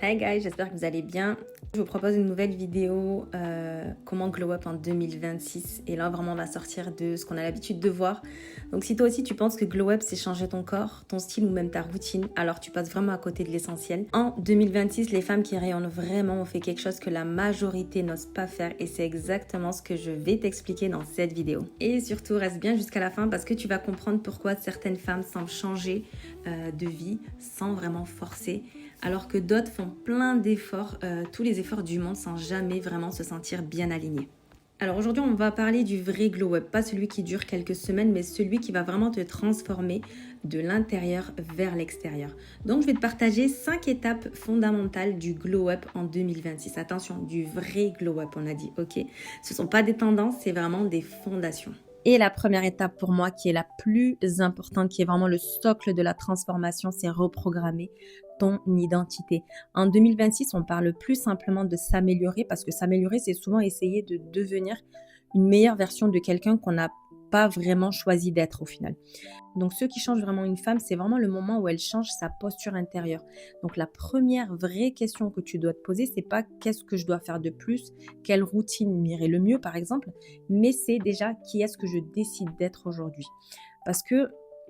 Hi guys, j'espère que vous allez bien. Je vous propose une nouvelle vidéo, comment glow up en 2026. Et là vraiment on va sortir de ce qu'on a l'habitude de voir. Donc si toi aussi tu penses que glow up c'est changer ton corps, ton style ou même ta routine, alors tu passes vraiment à côté de l'essentiel. En 2026, les femmes qui rayonnent vraiment ont fait quelque chose que la majorité n'ose pas faire. Et c'est exactement ce que je vais t'expliquer dans cette vidéo. Et surtout reste bien jusqu'à la fin parce que tu vas comprendre pourquoi certaines femmes semblent changer de vie sans vraiment forcer. Alors que d'autres font plein d'efforts, tous les efforts du monde sans jamais vraiment se sentir bien alignés. Alors aujourd'hui, on va parler du vrai glow up, pas celui qui dure quelques semaines, mais celui qui va vraiment te transformer de l'intérieur vers l'extérieur. Donc je vais te partager 5 étapes fondamentales du glow up en 2026. Attention, du vrai glow up, on a dit, ok? Ce ne sont pas des tendances, c'est vraiment des fondations. Et la première étape pour moi, qui est la plus importante, qui est vraiment le socle de la transformation, c'est reprogrammer ton identité. En 2026, on parle plus simplement de s'améliorer parce que s'améliorer, c'est souvent essayer de devenir une meilleure version de quelqu'un qu'on n'a pas vraiment choisi d'être au final. Donc, ce qui change vraiment une femme, c'est vraiment le moment où elle change sa posture intérieure. Donc, la première vraie question que tu dois te poser, c'est pas qu'est-ce que je dois faire de plus, quelle routine m'irait le mieux, par exemple, mais c'est déjà qui est-ce que je décide d'être aujourd'hui. Parce que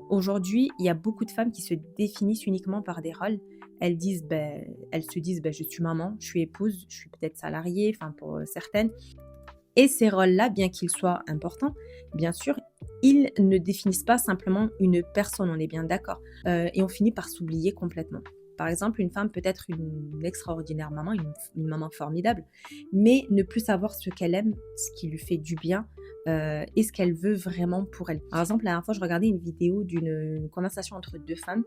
aujourd'hui, il y a beaucoup de femmes qui se définissent uniquement par des rôles. Elles se disent, je suis maman, je suis épouse, je suis peut-être salariée, enfin pour certaines. Et ces rôles-là, bien qu'ils soient importants, bien sûr, ils ne définissent pas simplement une personne, on est bien d'accord. Et on finit par s'oublier complètement. Par exemple, une femme peut être une extraordinaire maman, une maman formidable, mais ne plus savoir ce qu'elle aime, ce qui lui fait du bien et ce qu'elle veut vraiment pour elle. Par exemple, la dernière fois, je regardais une vidéo d'une conversation entre deux femmes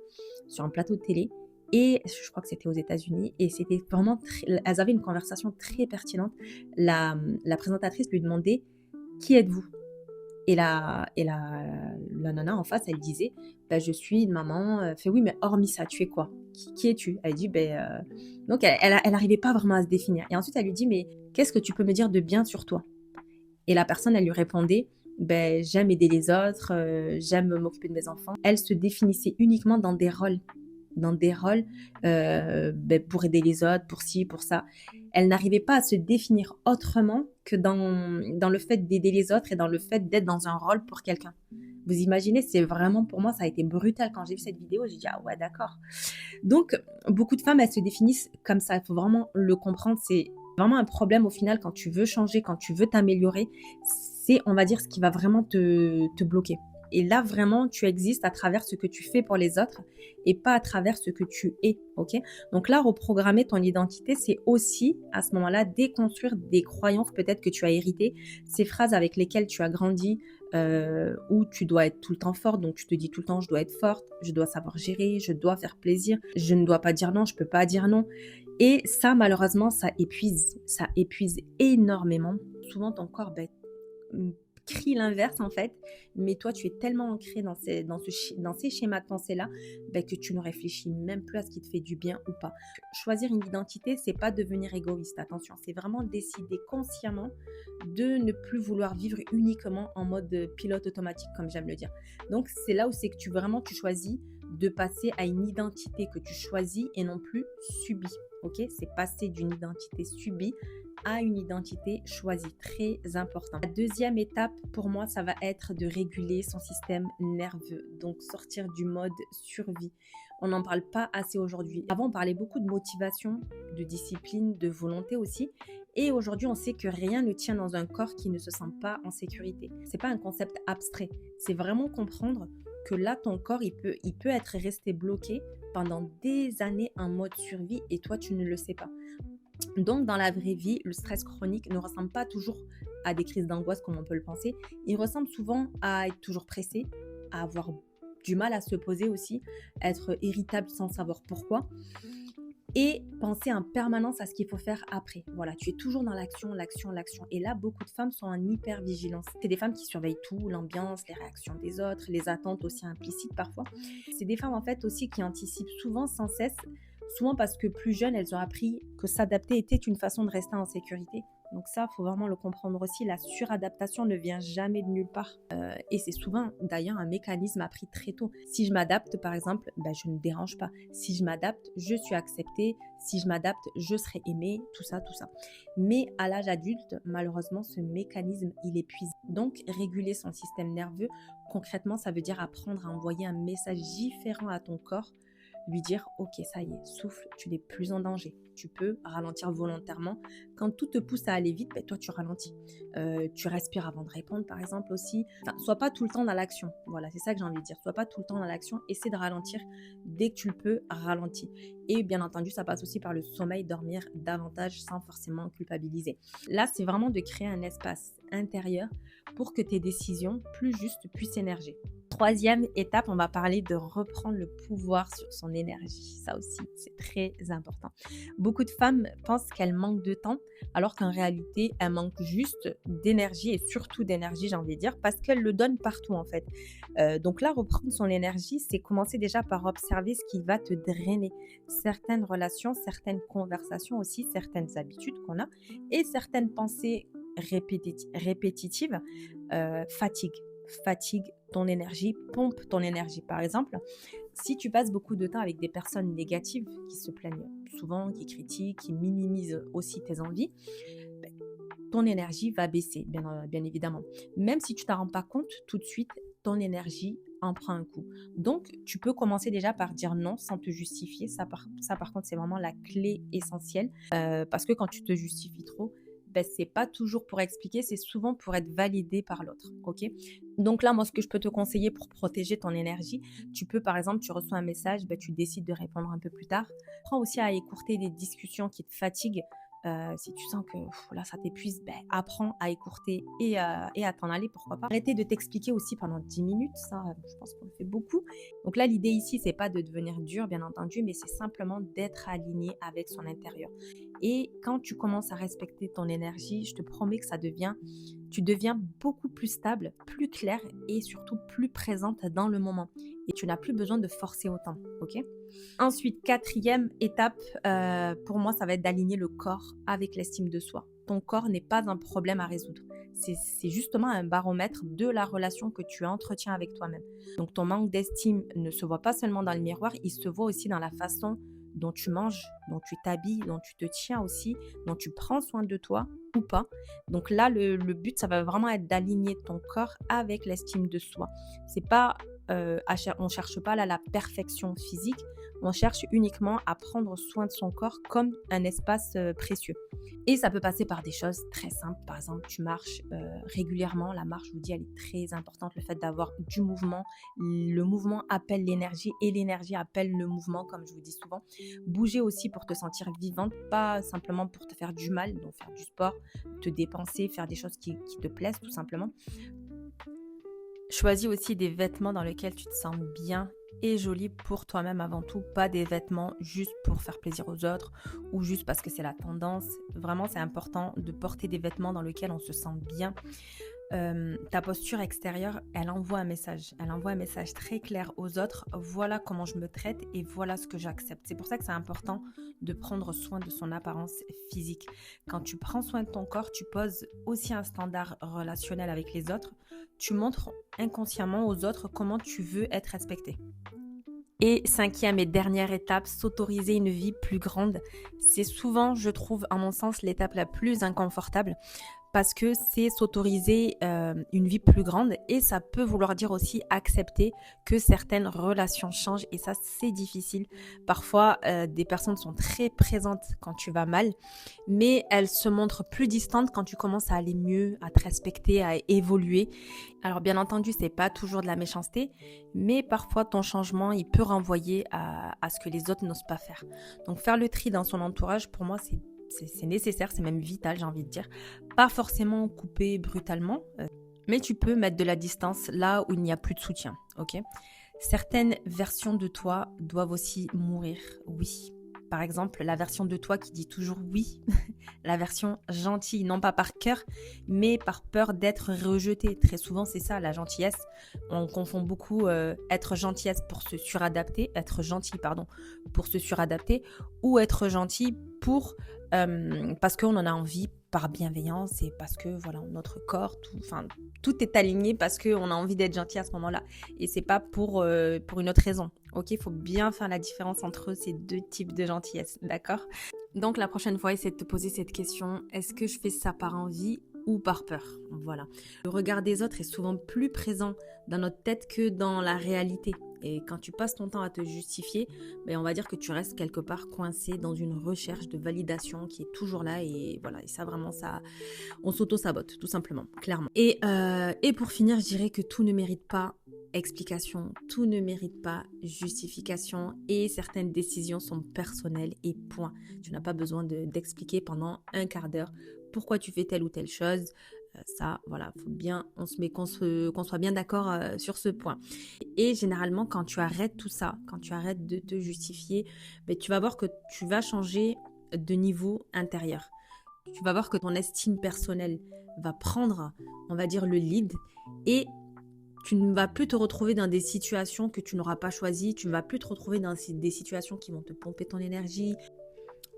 sur un plateau de télé. Et je crois que c'était aux États-Unis, et c'était vraiment elles avaient une conversation très pertinente. La présentatrice lui demandait qui êtes-vous et la nana en face, elle disait je suis une maman. Elle fait oui, mais hormis ça, tu es quoi? Qui es-tu? Elle dit donc elle arrivait pas vraiment à se définir. Et ensuite, elle lui dit mais qu'est-ce que tu peux me dire de bien sur toi? Et la personne, elle lui répondait j'aime aider les autres, j'aime m'occuper de mes enfants. Elle se définissait uniquement dans des rôles pour aider les autres, pour ci, pour ça. Elle n'arrivait pas à se définir autrement que dans le fait d'aider les autres et dans le fait d'être dans un rôle pour quelqu'un. Vous imaginez, c'est vraiment, pour moi, ça a été brutal quand j'ai vu cette vidéo. J'ai dit, ah ouais, d'accord. Donc, beaucoup de femmes, elles se définissent comme ça. Il faut vraiment le comprendre. C'est vraiment un problème au final quand tu veux changer, quand tu veux t'améliorer. C'est, on va dire, ce qui va vraiment te bloquer. Et là, vraiment, tu existes à travers ce que tu fais pour les autres et pas à travers ce que tu es, ok? Donc là, reprogrammer ton identité, c'est aussi, à ce moment-là, déconstruire des croyances peut-être que tu as héritées, ces phrases avec lesquelles tu as grandi, où tu dois être tout le temps forte, donc tu te dis tout le temps, je dois être forte, je dois savoir gérer, je dois faire plaisir, je ne dois pas dire non, je peux pas dire non. Et ça, malheureusement, ça épuise énormément. Souvent, ton corps, crie l'inverse en fait, mais toi tu es tellement ancré dans ces schémas de pensée là que tu ne réfléchis même plus à ce qui te fait du bien ou pas. Choisir une identité, c'est pas devenir égoïste, attention, c'est vraiment décider consciemment de ne plus vouloir vivre uniquement en mode pilote automatique comme j'aime le dire. Donc c'est là où c'est que tu choisis de passer à une identité que tu choisis et non plus subie. Ok, c'est passer d'une identité subie à une identité choisie, très important. La deuxième étape pour moi, ça va être de réguler son système nerveux, donc sortir du mode survie. On n'en parle pas assez aujourd'hui. Avant, on parlait beaucoup de motivation, de discipline, de volonté aussi. Et aujourd'hui, on sait que rien ne tient dans un corps qui ne se sent pas en sécurité. C'est pas un concept abstrait. C'est vraiment comprendre que là, ton corps, il peut être resté bloqué pendant des années en mode survie et toi, tu ne le sais pas. Donc, dans la vraie vie, le stress chronique ne ressemble pas toujours à des crises d'angoisse comme on peut le penser. Il ressemble souvent à être toujours pressé, à avoir du mal à se poser aussi, être irritable sans savoir pourquoi et penser en permanence à ce qu'il faut faire après. Voilà, tu es toujours dans l'action. Et là, beaucoup de femmes sont en hyper-vigilance. C'est des femmes qui surveillent tout, l'ambiance, les réactions des autres, les attentes aussi implicites parfois. C'est des femmes en fait aussi qui anticipent souvent sans cesse. Souvent parce que plus jeunes, elles ont appris que s'adapter était une façon de rester en sécurité. Donc ça, il faut vraiment le comprendre aussi. La suradaptation ne vient jamais de nulle part. Et c'est souvent, d'ailleurs, un mécanisme appris très tôt. Si je m'adapte, par exemple, ben, je ne dérange pas. Si je m'adapte, je suis acceptée. Si je m'adapte, je serai aimée, tout ça, tout ça. Mais à l'âge adulte, malheureusement, ce mécanisme, il épuise. Donc, réguler son système nerveux, concrètement, ça veut dire apprendre à envoyer un message différent à ton corps, lui dire « Ok, ça y est, souffle, tu n'es plus en danger. Tu peux ralentir volontairement. Quand tout te pousse à aller vite, ben, toi, tu ralentis. Tu respires avant de répondre, par exemple, aussi. Enfin, sois pas tout le temps dans l'action. Voilà, c'est ça que j'ai envie de dire. Sois pas tout le temps dans l'action. Essaie de ralentir dès que tu le peux, ralentis. Et bien entendu, ça passe aussi par le sommeil, dormir davantage sans forcément culpabiliser. Là, c'est vraiment de créer un espace intérieur pour que tes décisions plus justes puissent émerger. Troisième étape, on va parler de reprendre le pouvoir sur son énergie. Ça aussi, c'est très important. Beaucoup de femmes pensent qu'elles manquent de temps, alors qu'en réalité, elles manquent juste d'énergie et surtout d'énergie, j'ai envie de dire, parce qu'elles le donnent partout en fait. Donc là, reprendre son énergie, c'est commencer déjà par observer ce qui va te drainer. Certaines relations, certaines conversations aussi, certaines habitudes qu'on a et certaines pensées répétitives fatigue ton énergie, pompe ton énergie. Par exemple, si tu passes beaucoup de temps avec des personnes négatives qui se plaignent souvent, qui critiquent, qui minimisent aussi tes envies, ben, ton énergie va baisser, bien évidemment. Même si tu ne t'en rends pas compte tout de suite, ton énergie en prend un coup. Donc, tu peux commencer déjà par dire non sans te justifier. Ça, par contre, c'est vraiment la clé essentielle. Parce que quand tu te justifies trop, ben, c'est pas toujours pour expliquer, c'est souvent pour être validé par l'autre, ok? Donc là, moi, ce que je peux te conseiller pour protéger ton énergie, tu peux, par exemple, tu reçois un message, ben, tu décides de répondre un peu plus tard. Prends aussi à écourter des discussions qui te fatiguent. Si tu sens que là, ça t'épuise, ben, apprends à écourter et à t'en aller, pourquoi pas. Arrêtez de t'expliquer aussi pendant 10 minutes, ça, je pense qu'on le fait beaucoup. Donc là, l'idée ici, c'est pas de devenir dur, bien entendu, mais c'est simplement d'être aligné avec son intérieur. Et quand tu commences à respecter ton énergie, je te promets que tu deviens beaucoup plus stable, plus claire et surtout plus présente dans le moment. Et tu n'as plus besoin de forcer autant, ok? Ensuite, quatrième étape, pour moi, ça va être d'aligner le corps avec l'estime de soi. Ton corps n'est pas un problème à résoudre. C'est justement un baromètre de la relation que tu entretiens avec toi-même. Donc, ton manque d'estime ne se voit pas seulement dans le miroir, il se voit aussi dans la façon dont tu manges, dont tu t'habilles, dont tu te tiens aussi, dont tu prends soin de toi ou pas. Donc là, le but, ça va vraiment être d'aligner ton corps avec l'estime de soi. C'est pas, on cherche pas là la perfection physique, on cherche uniquement à prendre soin de son corps comme un espace précieux. Et ça peut passer par des choses très simples. Par exemple, tu marches régulièrement. La marche, je vous dis, elle est très importante. Le fait d'avoir du mouvement. Le mouvement appelle l'énergie et l'énergie appelle le mouvement, comme je vous dis souvent. Bouger aussi pour te sentir vivante, pas simplement pour te faire du mal. Donc faire du sport, te dépenser, faire des choses qui te plaisent tout simplement. Choisis aussi des vêtements dans lesquels tu te sens bien et jolie pour toi-même avant tout, pas des vêtements juste pour faire plaisir aux autres ou juste parce que c'est la tendance. Vraiment, c'est important de porter des vêtements dans lesquels on se sent bien. Ta posture extérieure, elle envoie un message. Elle envoie un message très clair aux autres. Voilà comment je me traite et voilà ce que j'accepte. C'est pour ça que c'est important de prendre soin de son apparence physique. Quand tu prends soin de ton corps, tu poses aussi un standard relationnel avec les autres. Tu montres inconsciemment aux autres comment tu veux être respecté. Et cinquième et dernière étape, s'autoriser une vie plus grande. C'est souvent, je trouve, à mon sens, l'étape la plus inconfortable parce que c'est s'autoriser une vie plus grande et ça peut vouloir dire aussi accepter que certaines relations changent et ça, c'est difficile. Parfois, des personnes sont très présentes quand tu vas mal, mais elles se montrent plus distantes quand tu commences à aller mieux, à te respecter, à évoluer. Alors bien entendu, c'est pas toujours de la méchanceté, mais parfois ton changement, il peut renvoyer à ce que les autres n'osent pas faire. Donc faire le tri dans son entourage, pour moi, c'est nécessaire, c'est même vital, j'ai envie de dire. Pas forcément couper brutalement, mais tu peux mettre de la distance là où il n'y a plus de soutien, ok? Certaines versions de toi doivent aussi mourir, oui. Par exemple, la version de toi qui dit toujours oui, la version gentille, non pas par cœur, mais par peur d'être rejetée. Très souvent, c'est ça, la gentillesse. On confond beaucoup être gentillesse pour se suradapter, être gentil, pardon, pour se suradapter, ou être gentil pour parce qu'on en a envie, par bienveillance et parce que voilà, notre corps, tout est aligné parce qu'on a envie d'être gentil à ce moment-là. Et c'est pas pour une autre raison. Ok, il faut bien faire la différence entre ces deux types de gentillesse, d'accord? Donc la prochaine fois, essaie de te poser cette question, est-ce que je fais ça par envie ou par peur? Voilà. Le regard des autres est souvent plus présent dans notre tête que dans la réalité. Et quand tu passes ton temps à te justifier, on va dire que tu restes quelque part coincé dans une recherche de validation qui est toujours là. Et voilà, et ça vraiment, on s'auto-sabote tout simplement, clairement. Et pour finir, je dirais que tout ne mérite pas explication, tout ne mérite pas justification et certaines décisions sont personnelles et point. Tu n'as pas besoin d'expliquer pendant un quart d'heure pourquoi tu fais telle ou telle chose. Ça, voilà, faut bien, qu'on soit bien d'accord sur ce point. Et généralement, quand tu arrêtes tout ça, quand tu arrêtes de te justifier, tu vas voir que tu vas changer de niveau intérieur. Tu vas voir que ton estime personnelle va prendre, on va dire, le lead et tu ne vas plus te retrouver dans des situations que tu n'auras pas choisies. Tu ne vas plus te retrouver dans des situations qui vont te pomper ton énergie.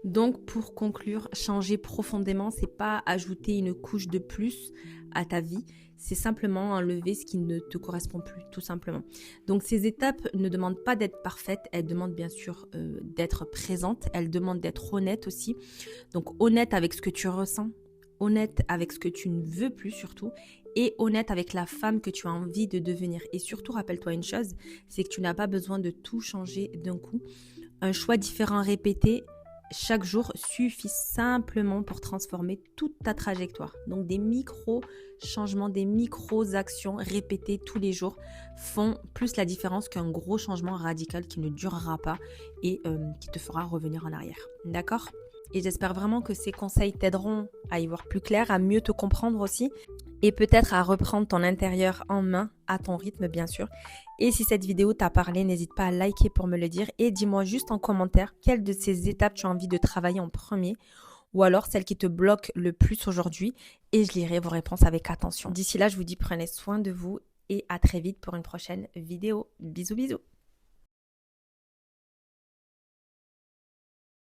Donc, pour conclure, changer profondément, c'est pas ajouter une couche de plus à ta vie, c'est simplement enlever ce qui ne te correspond plus, tout simplement. Donc, ces étapes ne demandent pas d'être parfaites, elles demandent bien sûr d'être présentes, elles demandent d'être honnêtes aussi. Donc, honnête avec ce que tu ressens, honnête avec ce que tu ne veux plus surtout, et honnête avec la femme que tu as envie de devenir. Et surtout, rappelle-toi une chose, c'est que tu n'as pas besoin de tout changer d'un coup. Un choix différent répété chaque jour suffit simplement pour transformer toute ta trajectoire. Donc des micro-changements, des micro-actions répétées tous les jours font plus la différence qu'un gros changement radical qui ne durera pas et qui te fera revenir en arrière. D'accord ? Et j'espère vraiment que ces conseils t'aideront à y voir plus clair, à mieux te comprendre aussi et peut-être à reprendre ton intérieur en main à ton rythme bien sûr. Et si cette vidéo t'a parlé, n'hésite pas à liker pour me le dire et dis-moi juste en commentaire quelle de ces étapes tu as envie de travailler en premier ou alors celle qui te bloque le plus aujourd'hui et je lirai vos réponses avec attention. D'ici là, je vous dis prenez soin de vous et à très vite pour une prochaine vidéo. Bisous bisous.